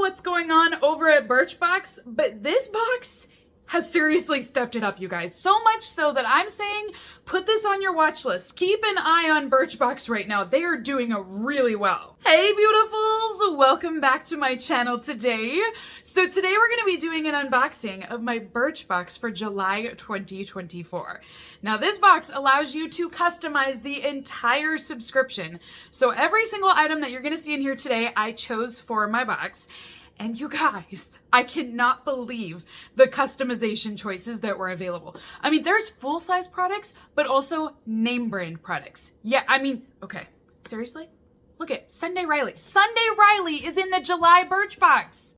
what's going on over at Birchbox, but this box has seriously stepped it up, you guys. So much so that I'm saying put this on your watch list. Keep an eye on Birchbox right now. They are doing really well. Hey beautifuls, welcome back to my channel today. So today we're going to be doing an unboxing of my Birchbox for July 2024. Now this box allows you to customize the entire subscription. So every single item that you're going to see in here today, I chose for my box. And you guys, I cannot believe the customization choices that were available. I mean, there's full-size products, but also name brand products. Yeah, I mean, okay, seriously? Look at Sunday Riley. Sunday Riley is in the July Birchbox.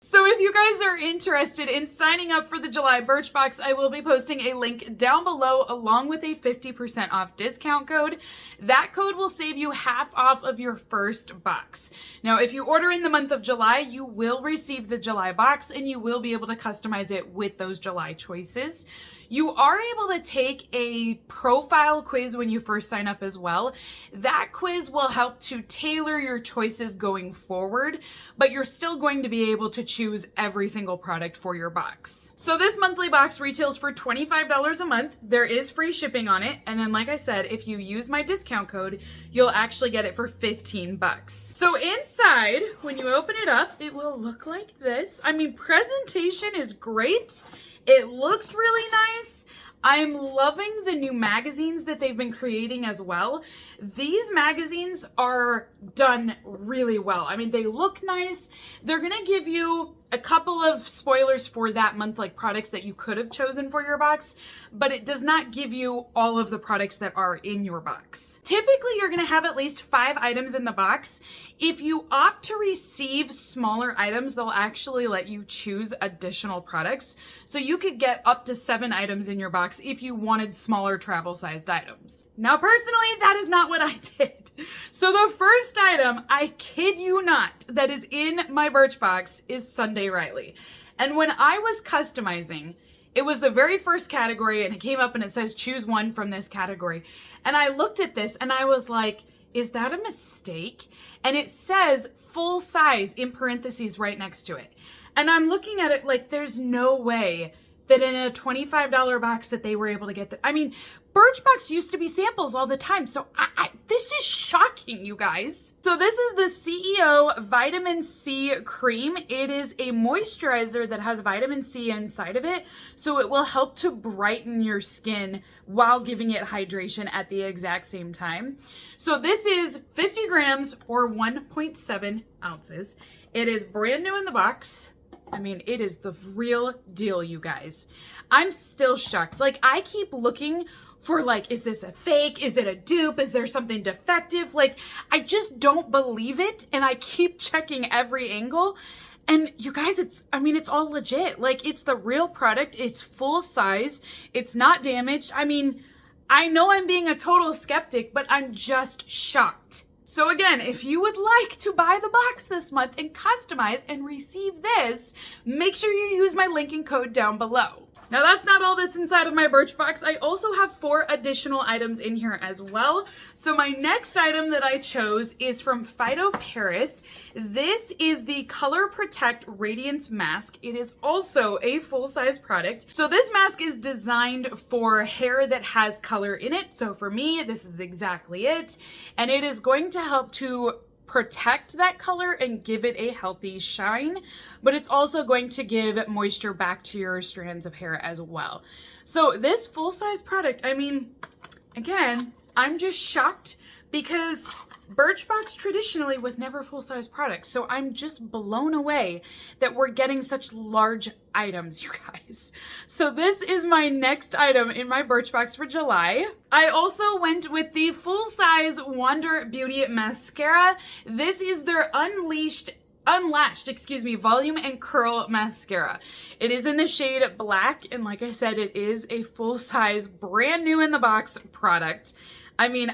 So if you guys are interested in signing up for the July Birchbox, I will be posting a link down below along with a 50% off discount code. That code will save you half off of your first box. Now, if you order in the month of July, you will receive the July box and you will be able to customize it with those July choices. You are able to take a profile quiz when you first sign up as well. That quiz will help to tailor your choices going forward, but you're still going to be able to choose every single product for your box. So this monthly box retails for $25 a month. There is free shipping on it. And then like I said, if you use my discount code, you'll actually get it for 15 bucks. So inside, when you open it up, it will look like this. I mean, presentation is great. It looks really nice. I'm loving the new magazines that they've been creating as well. These magazines are done really well. I mean, they look nice. They're gonna give you a couple of spoilers for that month, like products that you could have chosen for your box, but it does not give you all of the products that are in your box. Typically, you're gonna have at least 5 items in the box. If you opt to receive smaller items, they'll actually let you choose additional products. So you could get up to 7 items in your box if you wanted smaller travel-sized items. Now, personally, that is not what I did. So the first item, I kid you not, that is in my Birchbox is Sunday Riley. And when I was customizing, it was the very first category and it came up and it says choose one from this category. And I looked at this and I was like, is that a mistake? And it says full size in parentheses right next to it. And I'm looking at it like there's no way that in a $25 box that they were able to get that. I mean, Birchbox used to be samples all the time. So this is shocking, you guys. So this is the CEO Vitamin C Cream. It is a moisturizer that has vitamin C inside of it. So it will help to brighten your skin while giving it hydration at the exact same time. So this is 50 grams or 1.7 ounces. It is brand new in the box. I mean, it is the real deal, you guys. I'm still shocked. Like, I keep looking for like, is this a fake? Is it a dupe? Is there something defective? Like, I just don't believe it. And I keep checking every angle. And you guys, it's all legit. Like, it's the real product. It's full size. It's not damaged. I mean, I know I'm being a total skeptic, but I'm just shocked. So again, if you would like to buy the box this month and customize and receive this, make sure you use my link and code down below. Now that's not all that's inside of my Birchbox. I also have 4 additional items in here as well. So my next item that I chose is from Phto Paris. This is the Color Protect Radiance Mask. It is also a full-size product. So this mask is designed for hair that has color in it. So for me, this is exactly it. And it is going to help to protect that color and give it a healthy shine, but it's also going to give moisture back to your strands of hair as well. So this full-size product, I mean, again, I'm just shocked because Birchbox traditionally was never full-size products, so I'm just blown away that we're getting such large items, you guys. So this is my next item in my Birchbox for July. I also went with the full-size Wander Beauty Mascara. This is their Unlashed, volume and curl mascara. It is in the shade black, and like I said, it is a full-size, brand new in the box product. I mean,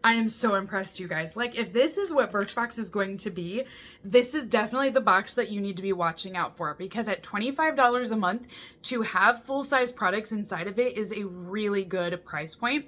I am so impressed, you guys. Like, if this is what Birchbox is going to be, this is definitely the box that you need to be watching out for, because at $25 a month to have full-size products inside of it is a really good price point.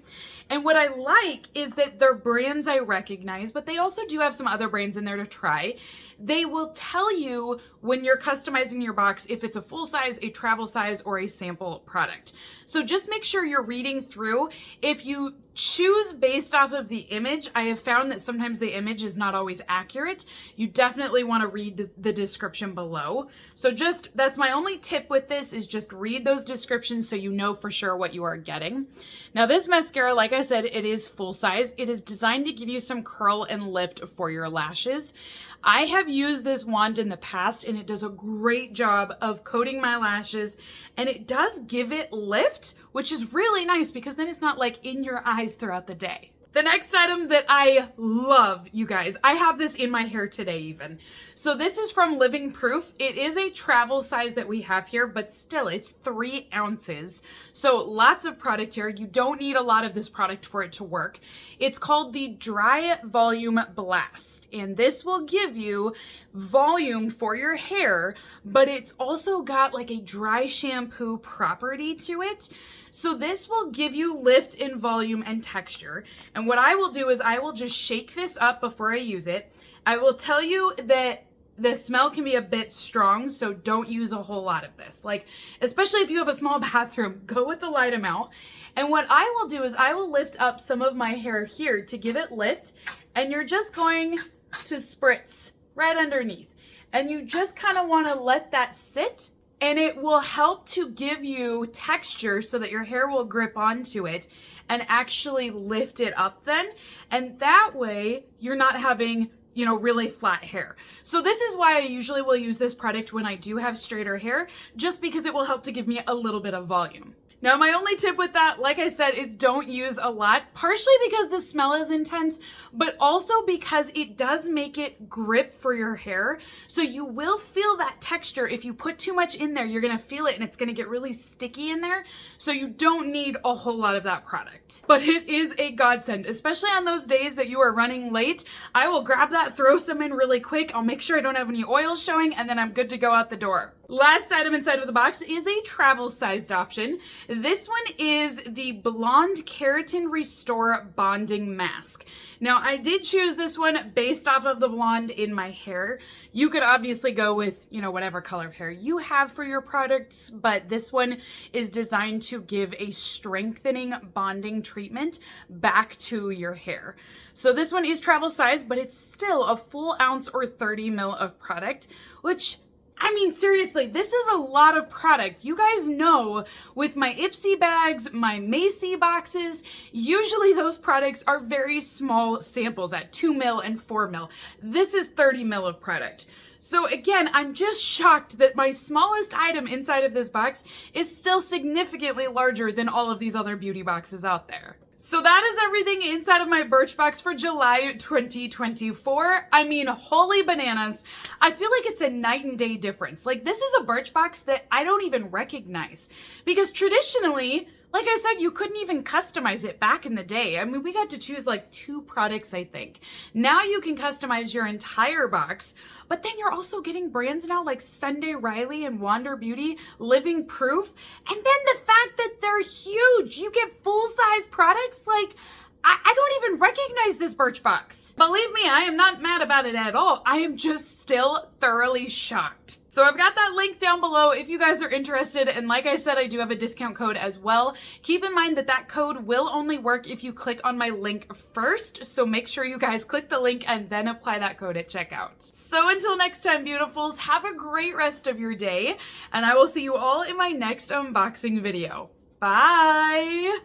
And what I like is that they're brands I recognize, but they also do have some other brands in there to try. They will tell you when you're customizing your box if it's a full size, a travel size, or a sample product. So just make sure you're reading through. If you choose based off of the image, I have found that sometimes the image is not always accurate. You definitely want to read the description below. So that's my only tip with this, is just read those descriptions so you know for sure what you are getting. Now this mascara, like I said, it is full size. It is designed to give you some curl and lift for your lashes. I have used this wand in the past and it does a great job of coating my lashes, and it does give it lift, which is really nice because then it's not like in your eyes throughout the day. The next item that I love, you guys, I have this in my hair today even. So this is from Living Proof. It is a travel size that we have here, but still it's 3 ounces. So lots of product here. You don't need a lot of this product for it to work. It's called the Dry Volume Blast, and this will give you volume for your hair, but it's also got like a dry shampoo property to it. So this will give you lift in volume and texture. And what I will do is I will just shake this up before I use it. I will tell you that the smell can be a bit strong, so don't use a whole lot of this. Like, especially if you have a small bathroom, go with the light amount. And what I will do is I will lift up some of my hair here to give it lift, and you're just going to spritz right underneath. And you just kind of want to let that sit, and it will help to give you texture so that your hair will grip onto it and actually lift it up then. And that way you're not having, you know, really flat hair. So this is why I usually will use this product when I do have straighter hair, just because it will help to give me a little bit of volume. Now, my only tip with that, like I said, is don't use a lot, partially because the smell is intense, but also because it does make it grip for your hair. So you will feel that texture. If you put too much in there, you're gonna feel it and it's gonna get really sticky in there. So you don't need a whole lot of that product. But it is a godsend, especially on those days that you are running late. I will grab that, throw some in really quick. I'll make sure I don't have any oils showing, and then I'm good to go out the door. Last item inside of the box is a travel-sized option. This one is the Blonde Keratin Restore Bonding Mask. Now, I did choose this one based off of the blonde in my hair. You could obviously go with, you know, whatever color of hair you have for your products, but this one is designed to give a strengthening bonding treatment back to your hair. So this one is travel size, but it's still a full ounce or 30 ml of product, which, I mean, seriously, this is a lot of product. You guys know with my Ipsy bags, my Macy boxes, usually those products are very small samples at 2 ml and 4 ml. This is 30 ml of product. So again, I'm just shocked that my smallest item inside of this box is still significantly larger than all of these other beauty boxes out there. So that is everything inside of my Birchbox for July 2024. I mean, holy bananas. I feel like it's a night and day difference. Like, this is a Birchbox that I don't even recognize, because traditionally, like I said, you couldn't even customize it back in the day. I mean, we got to choose like 2 products, I think. Now you can customize your entire box, but then you're also getting brands now like Sunday Riley and Wander Beauty, Living Proof, and then the fact that they're huge. You get full-size products. Like, I don't even recognize this Birchbox. Believe me, I am not mad about it at all. I am just still thoroughly shocked. So I've got that link down below if you guys are interested, and like I said, I do have a discount code as well. Keep in mind that that code will only work if you click on my link first, so make sure you guys click the link and then apply that code at checkout. So until next time, beautifuls, have a great rest of your day, and I will see you all in my next unboxing video. Bye!